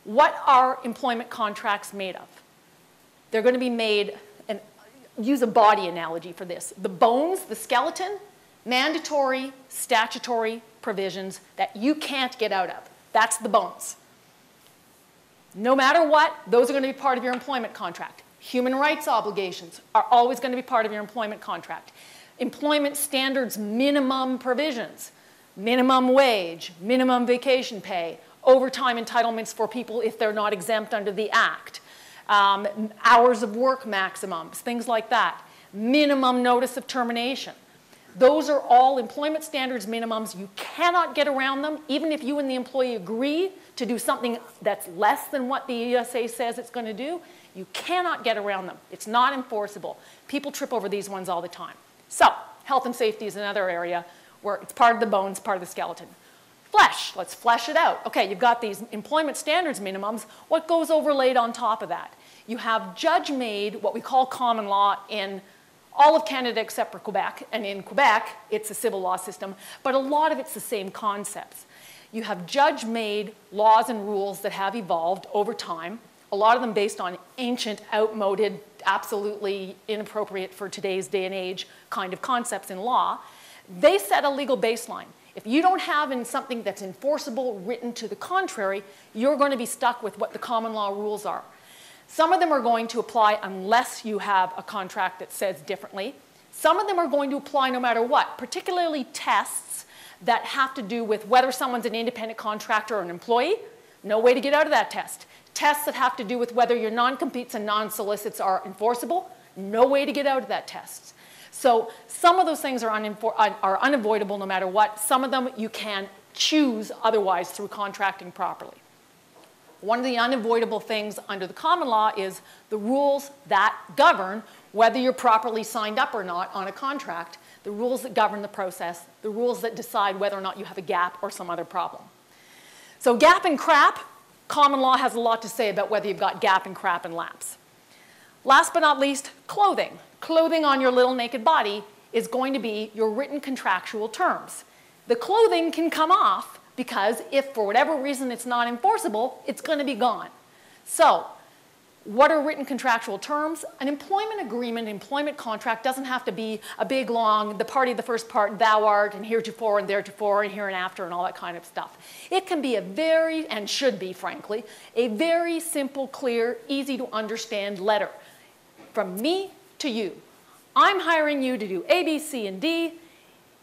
What are employment contracts made of? They're going to be made, and use a body analogy for this. The bones, the skeleton, mandatory, statutory provisions that you can't get out of. That's the bones. No matter what, those are going to be part of your employment contract. Human rights obligations are always going to be part of your employment contract. Employment standards minimum provisions, minimum wage, minimum vacation pay, overtime entitlements for people if they're not exempt under the Act, hours of work maximums, things like that, minimum notice of termination. Those are all employment standards minimums. You cannot get around them, even if you and the employee agree to do something that's less than what the ESA says it's going to do. You cannot get around them. It's not enforceable. People trip over these ones all the time. So, health and safety is another area where it's part of the bones, part of the skeleton. Flesh, let's flesh it out. Okay, you've got these employment standards minimums. What goes overlaid on top of that? You have judge-made, what we call common law in all of Canada except for Quebec, and in Quebec, it's a civil law system, but a lot of it's the same concepts. You have judge-made laws and rules that have evolved over time, a lot of them based on ancient, outmoded, absolutely inappropriate for today's day and age kind of concepts in law. They set a legal baseline. If you don't have in something that's enforceable written to the contrary, you're going to be stuck with what the common law rules are. Some of them are going to apply unless you have a contract that says differently. Some of them are going to apply no matter what, particularly tests that have to do with whether someone's an independent contractor or an employee. No way to get out of that test. Tests that have to do with whether your non-competes and non-solicits are enforceable. No way to get out of that test. So some of those things are unavoidable no matter what. Some of them you can choose otherwise through contracting properly. One of the unavoidable things under the common law is the rules that govern whether you're properly signed up or not on a contract, the rules that govern the process, the rules that decide whether or not you have a gap or some other problem. So gap and crap, common law has a lot to say about whether you've got gap and crap and lapse. Last but not least, clothing. Clothing on your little naked body is going to be your written contractual terms. The clothing can come off because if for whatever reason it's not enforceable, it's going to be gone. So what are written contractual terms? An employment agreement, employment contract doesn't have to be a big long, the party of the first part, thou art, and heretofore and theretofore and hereinafter and all that kind of stuff. It can be a very, and should be frankly, a very simple, clear, easy to understand letter. From me to you. I'm hiring you to do A, B, C, and D.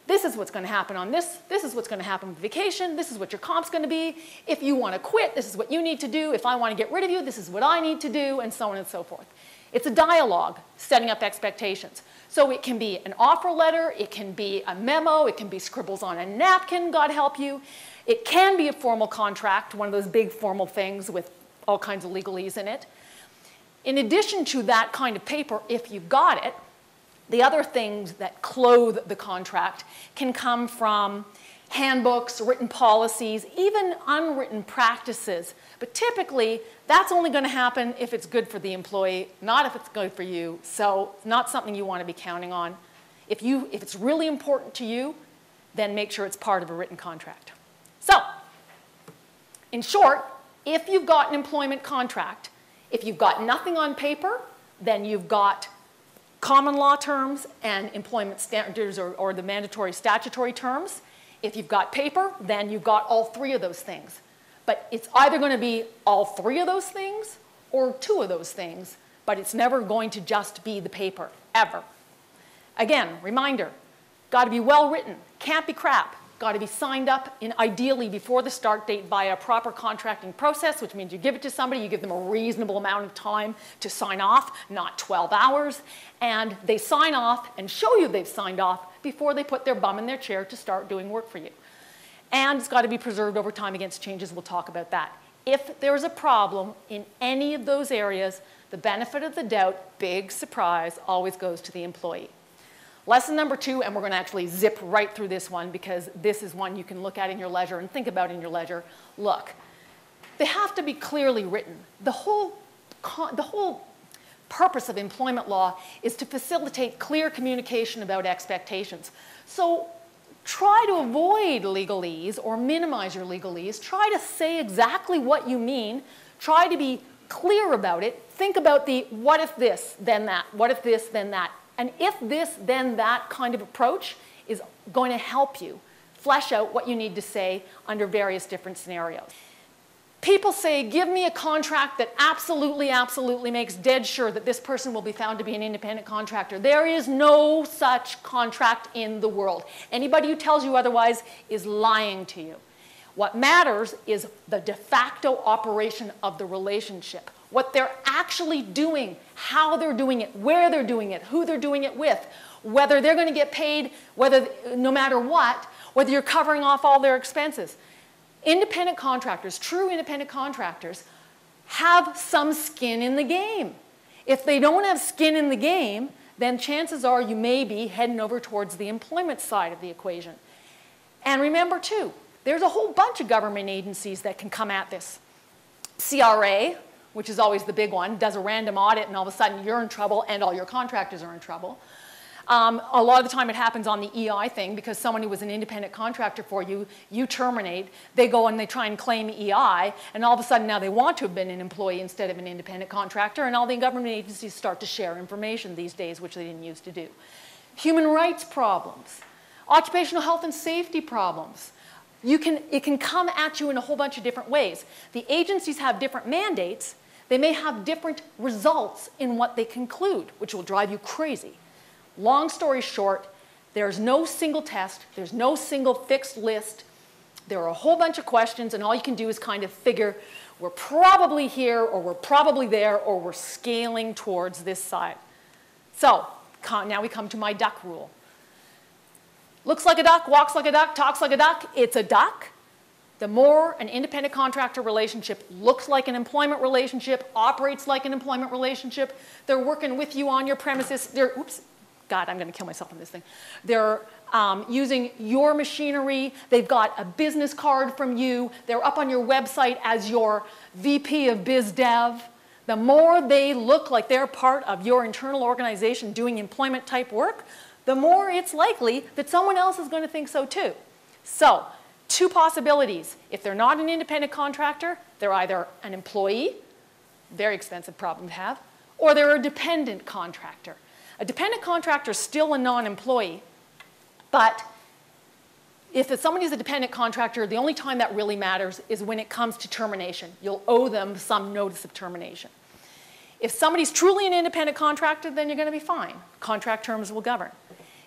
This is what's going to happen on this. This is what's going to happen with vacation. This is what your comp's going to be. If you want to quit, this is what you need to do. If I want to get rid of you, this is what I need to do, and so on and so forth. It's a dialogue setting up expectations. So it can be an offer letter. It can be a memo. It can be scribbles on a napkin, God help you. It can be a formal contract, one of those big formal things with all kinds of legalese in it. In addition to that kind of paper, if you've got it, the other things that clothe the contract can come from handbooks, written policies, even unwritten practices. But typically, that's only going to happen if it's good for the employee, not if it's good for you. So not something you want to be counting on. If it's really important to you, then make sure it's part of a written contract. So, in short, if you've got an employment contract, if you've got nothing on paper, then you've got common law terms and employment standards or the mandatory statutory terms. If you've got paper, then you've got all three of those things. But it's either going to be all three of those things or two of those things, but it's never going to just be the paper, ever. Again, reminder, got to be well written, can't be crap. Got to be signed up, ideally before the start date by a proper contracting process, which means you give it to somebody, you give them a reasonable amount of time to sign off, not 12 hours, and they sign off and show you they've signed off before they put their bum in their chair to start doing work for you. And it's got to be preserved over time against changes. We'll talk about that. If there's a problem in any of those areas, the benefit of the doubt, big surprise, always goes to the employee. Lesson number 2, and we're going to actually zip right through this one because this is one you can look at in your leisure and think about in your leisure. Look, they have to be clearly written. The whole purpose of employment law is to facilitate clear communication about expectations. So try to avoid legalese or minimize your legalese. Try to say exactly what you mean. Try to be clear about it. Think about the what if this, then that, what if this, then that. And if this, then that kind of approach is going to help you flesh out what you need to say under various different scenarios. People say, give me a contract that absolutely, absolutely makes dead sure that this person will be found to be an independent contractor. There is no such contract in the world. Anybody who tells you otherwise is lying to you. What matters is the de facto operation of the relationship. What they're actually doing, how they're doing it, where they're doing it, who they're doing it with, whether they're going to get paid, whether, no matter what, whether you're covering off all their expenses. Independent contractors, true independent contractors, have some skin in the game. If they don't have skin in the game, then chances are you may be heading over towards the employment side of the equation. And remember too, there's a whole bunch of government agencies that can come at this. CRA, which is always the big one, does a random audit and all of a sudden you're in trouble and all your contractors are in trouble. A lot of the time it happens on the EI thing because someone who was an independent contractor for you, you terminate, they go and they try and claim EI, and all of a sudden now they want to have been an employee instead of an independent contractor, and all the government agencies start to share information these days, which they didn't used to do. Human rights problems, occupational health and safety problems. It can come at you in a whole bunch of different ways. The agencies have different mandates. They may have different results in what they conclude, which will drive you crazy. Long story short, there's no single test, there's no single fixed list. There are a whole bunch of questions, and all you can do is kind of figure, we're probably here, or we're probably there, or we're scaling towards this side. So, now we come to my duck rule. Looks like a duck, walks like a duck, talks like a duck, it's a duck. The more an independent contractor relationship looks like an employment relationship, operates like an employment relationship, they're working with you on your premises, God, I'm going to kill myself on this thing. They're using your machinery. They've got a business card from you. They're up on your website as your VP of Biz Dev. The more they look like they're part of your internal organization doing employment type work, the more it's likely that someone else is going to think so too. So, two possibilities. If they're not an independent contractor, they're either an employee, very expensive problem to have, or they're a dependent contractor. A dependent contractor is still a non-employee, but if somebody's a dependent contractor, the only time that really matters is when it comes to termination. You'll owe them some notice of termination. If somebody's truly an independent contractor, then you're going to be fine. Contract terms will govern.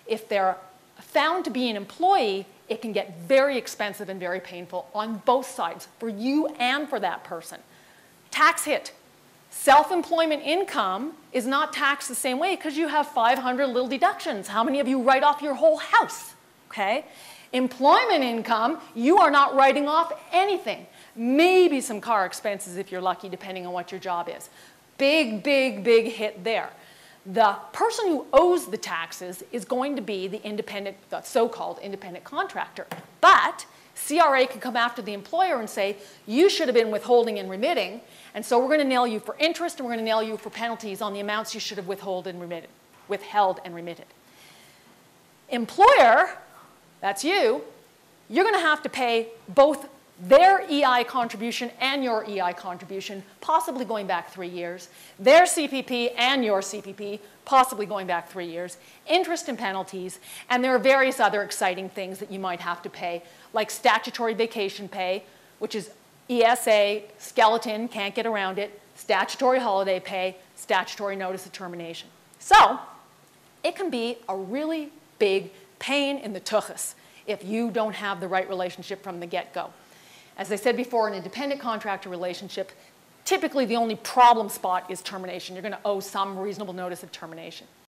If they're found to be an employee, it can get very expensive and very painful on both sides, for you and for that person. Tax hit. Self-employment income is not taxed the same way because you have 500 little deductions. How many of you write off your whole house? Okay? Employment income, you are not writing off anything. Maybe some car expenses if you're lucky, depending on what your job is. Big, big, big hit there. The person who owes the taxes is going to be the so-called independent contractor. But CRA can come after the employer and say, you should have been withholding and remitting, and so we're going to nail you for interest and we're going to nail you for penalties on the amounts you should have withheld and remitted. Employer, that's you, you're going to have to pay both their EI contribution and your EI contribution, possibly going back 3 years, their CPP and your CPP, possibly going back 3 years, interest and penalties, and there are various other exciting things that you might have to pay, like statutory vacation pay, which is ESA, skeleton, can't get around it, statutory holiday pay, statutory notice of termination. So, it can be a really big pain in the tuchus if you don't have the right relationship from the get-go. As I said before, in an independent contractor relationship, typically the only problem spot is termination. You're going to owe some reasonable notice of termination.